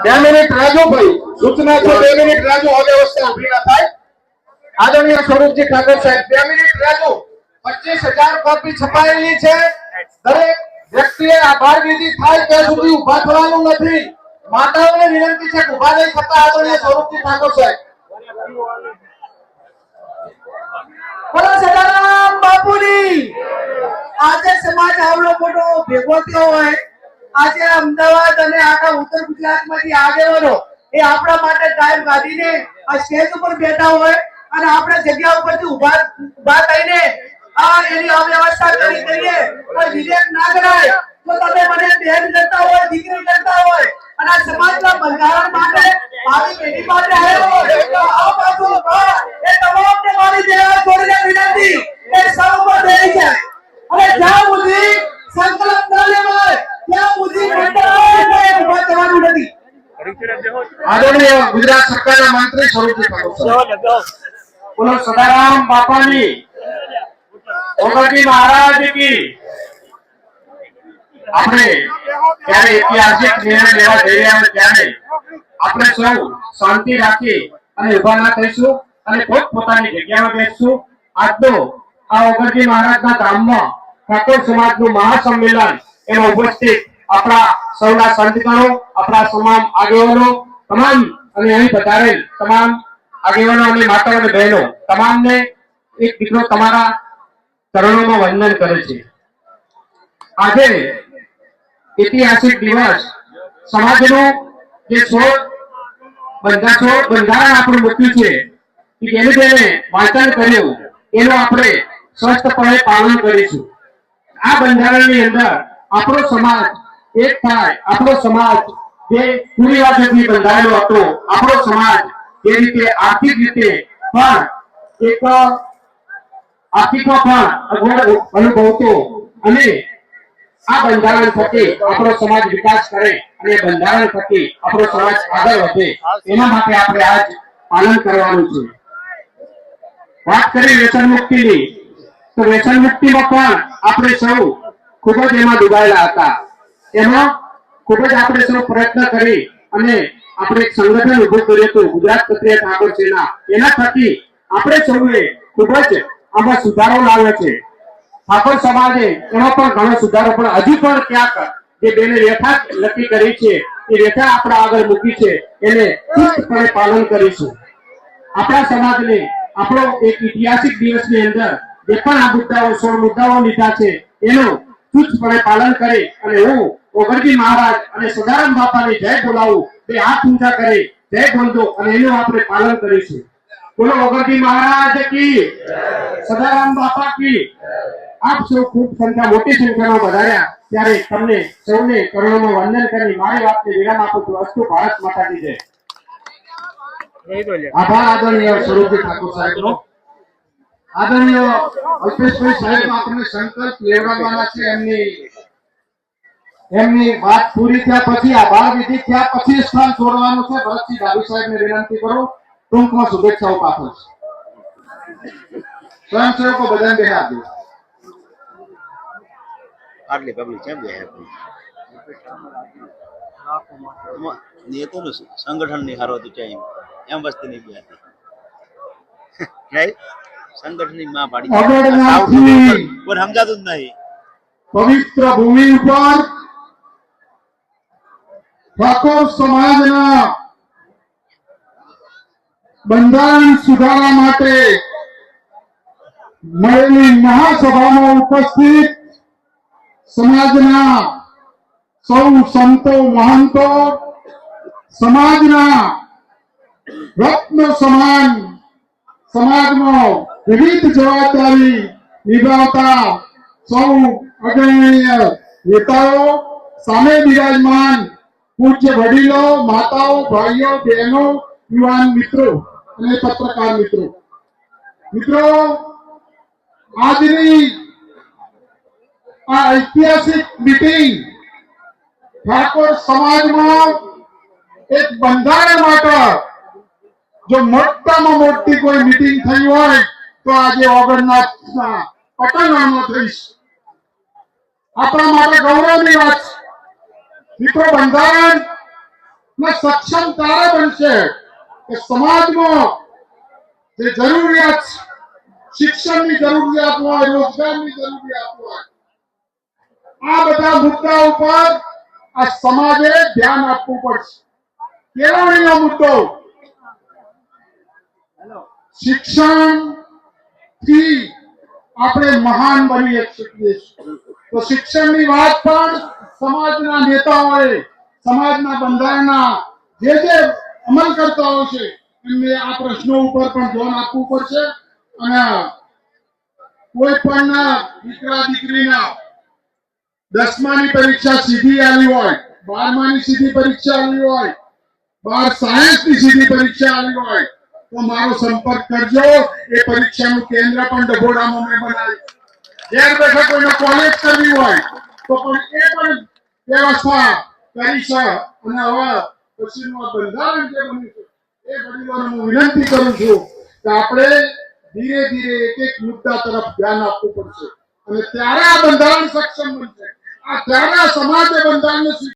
2 minute Raju ભાઈ, સૂચના છે 2 મિનિટ રાજુ, અવ્યવસ્થા ઉભી ના થાય. આદરણીય સ્વરૂપજી ઠાકોર સાહેબ 2 મિનિટ રાજુ. 25,000 કોપી છપાયેલી છે. દરેક વ્યક્તિએ આભાર વિધિ થાય ત્યાં સુધી ઉભા થવાનું નથી. માતાઓને વિનંતી છે કે ઉભા નહીં થતા. આદરણીય સ્વરૂપજી ઠાકોર સાહેબ. બોલો સદારામ બાપુની. આજે સમાજ આવડો મોટો ભેગો થયો હોય, આજે અમદાવાદ અને આખા ઉત્તર ગુજરાતમાંથી આગેવાનો એ આપણા માટે ટાઈમ કાઢીને આ સ્ટેજ ઉપર બેઠા હોય અને આપણે જગ્યા ઉપરથી ઉભા થઈને આ એની અવ્યવસ્થા કરીએ કોઈ વિવેક ના કરાય તો તમે મને બેન કરતા હોય, દીકરી કરતા હોય અને આ સમાજના બંધારણ માટે ભાવિ પેઢી માટે આવ્યો હોય તો આ બાજુ એ તમામને મારી દેવા છોડીને વિનંતી એ સૌ પર બેસી જાય અને જ્યાં સુધી સંકલ્પ ન લેવાય ત્યાં સુધી મંડળ ઉભા થવાનું નથી. આદરણીય ગુજરાત સરકારના મંત્રી સ્વરૂપજી ઠાકોર સાહેબ. બોલો સદારામ બાપાની, ઓગણજી મહારાજ કી. આપણે ત્યારે ઐતિહાસિક નિર્ણય લેવા જઈ રહ્યા ત્યારે આપણે સૌ શાંતિ રાખી અને ઉભા ના થઈશું અને પોતપોતાની જગ્યામાં બેસશું. આજનો આ ઓગણજી મહારાજના ધામમાં ઠાકોર સમાજનું મહાસંમેલન એમાં ઉપસ્થિત આપણા સૌના સંતગણો, આપણા તમામ આગેવાનો, તમામ અને અહીં પધારેલ તમામ આગેવાનો અને માતાઓ અને બહેનો તમામને એક દીકરો તમારા ચરણોમાં વંદન કરે છે. આજે ઐતિહાસિક દિવસ સમાજનું જે બંધારણ આપણું મૂક્યું છે કે જેને તેને વાંચન કર્યું એનું આપણે સ્વસ્થપણે પાલન કરીશું. આ બંધારણની અંદર આપણો સમાજ એક થાય. આપણો સમાજ જે કુરિવાજથી બંધાયેલો હતો, આપણો સમાજ જે રીતે આર્થિક રીતે પણ એક આર્થિકમાં પણ અગવડ અનુભવતો અને આ બંધારણ થકી આપણો સમાજ વિકાસ કરે અને બંધારણ થકી આપણો સમાજ આગળ વધે એના માટે આપણે આજ પાલન કરવાનું છે. વાત કરી વ્યસન મુક્તિની, તો વ્યસન મુક્તિમાં પણ આપણે સૌ ખૂબ જ એમાં ડૂબાયેલા હતા. એમાં ખૂબ જ આપણે સૌ પ્રયત્ન કરી અને આપણે એક સંગઠન ઉભું કર્યું હતું, ગુજરાત ક્ષત્રિય ઠાકોર સેના. એના થકી આપણે સૌએ ખૂબ જ આમાં સુધારો લાવ્યો છે. ઠાકોર સમાજે એમાં પણ ઘણો સુધારો, પણ હજી પણ ક્યાંક જે બેને રેખા નક્કી કરી છે એ રેખા આપણા આગળ મૂકી છે એને ચુસ્તપણે પાલન કરીશું. આપણા સમાજને આપણો એક ઐતિહાસિક દિવસની અંદર જે પણ આ મુદ્દાઓ 16 મુદ્દાઓ લીધા છે એનું ચુસ્તપણે પાલન કરી અને હું ઓગણજી મહારાજ અને સદારામ બાપાની જય બોલાવું, બે હાથ ઊંચા કરી જય બોલજો અને એનું આપણે પાલન કરીશું. બોલો ઓગણજી મહારાજ કી, સદારામ બાપા કી. આપ સૌ ખૂબ મોટી સંખ્યામાં વધાર્યા ત્યારે તમને સૌને ચરણોમાં વંદન કરી મારી વાતને વિરામ આપું છું. અસ્તુ ભારત માતા કી જય. આભાર આદરણીય સ્વરૂપજી ઠાકોર સાહેબનો. આદરણીય અલ્પેશભાઈ સાહેબ આપણને સંકલ્પ લેવડાવવાના છે. એમની વાત પૂરી થયા પછી આભાર વિધિ થયા પછી સ્થાન છોડવાનું છે. ભરતસિંહ ડાભી સાહેબને વિનંતી કરું ટૂંકમાં શુભેચ્છાઓ પાઠવું છું. સ્વયંસેવકો બધાને બેહા આપજો. આટલી પબ્લિક કેમ જાય નેતોનું સંગઠનની હારો હતું ચાઈ એમ વસ્તી નહીં ગયા સંગઠનની માં પાડી કોઈ સમજાતું જ નહીં. પવિત્ર ભૂમિ ઉપર ઠાકોર સમાજના બંધારણ સુધારા માટે મળેલી મહાસભામાં ઉપસ્થિત સમાજના સૌ સંતો મહંતો, સમાજના રત્ન સમાન સમાજમાં વિવિધ જવાબદારી નિભાવતા સૌ અગ્રણીય નેતાઓ, સામે બિરાજમાન પૂજ્ય વડીલો, માતાઓ, ભાઈઓ, બહેનો, યુવાન મિત્રો અને પત્રકાર મિત્રો, આજની આ ઐતિહાસિક મીટિંગ ઠાકોર સમાજમાં એક બંધારણ માટે જો મોટામાં મોટી કોઈ મીટિંગ થઈ હોય તો આજે ઓગણનાથના પટનામાં થઈશ. આપણા માટે ગૌરવની વાત છે. મિત્રો, બંધારણ ને સક્ષમ ત્યારે બનશે કે સમાજમાં જે જરૂરિયાત છે, શિક્ષણની જરૂરિયાત હોય, રોજગારની જરૂરિયાત હોય, આ બધા મુદ્દા ઉપર આ સમાજે ધ્યાન આપવું પડશે. કેળવણીનો મુદ્દો, શિક્ષણ થી આપણે મહાન બની શકીએ છીએ. તો શિક્ષણની વાત પણ સમાજના નેતાઓએ, સમાજના બંધારણના જે અમલ કરતાઓ છે એમને આ પ્રશ્નો ઉપર પણ ધ્યાન આપવું પડશે. અને કોઈ પણ દીકરા દીકરીના 10માની પરીક્ષા સીધી આવી હોય, 12માની સીધી પરીક્ષા આવી હોય, 12 સાયન્સની સીધી પરીક્ષા આવી હોય તો મારો સંપર્ક કરજો. એ પરીક્ષાનું કેન્દ્ર પણ ડભોડામાં મેં બનાવ્યું. ઘેર બેઠા કોઈને કોલેજ કરવી હોય તો પણ એ પણ વ્યવસ્થા કરી છે. અને હવે પછીનું આ બંધારણ જે બન્યું છે એ વડીલોને હું વિનંતી કરું છું કે આપણે ધીરે ધીરે એક એક મુદ્દા તરફ ધ્યાન આપવું પડશે અને ત્યારે આ બંધારણ સક્ષમ બનશે. આ ત્યારે આ સમાજે બંધારણને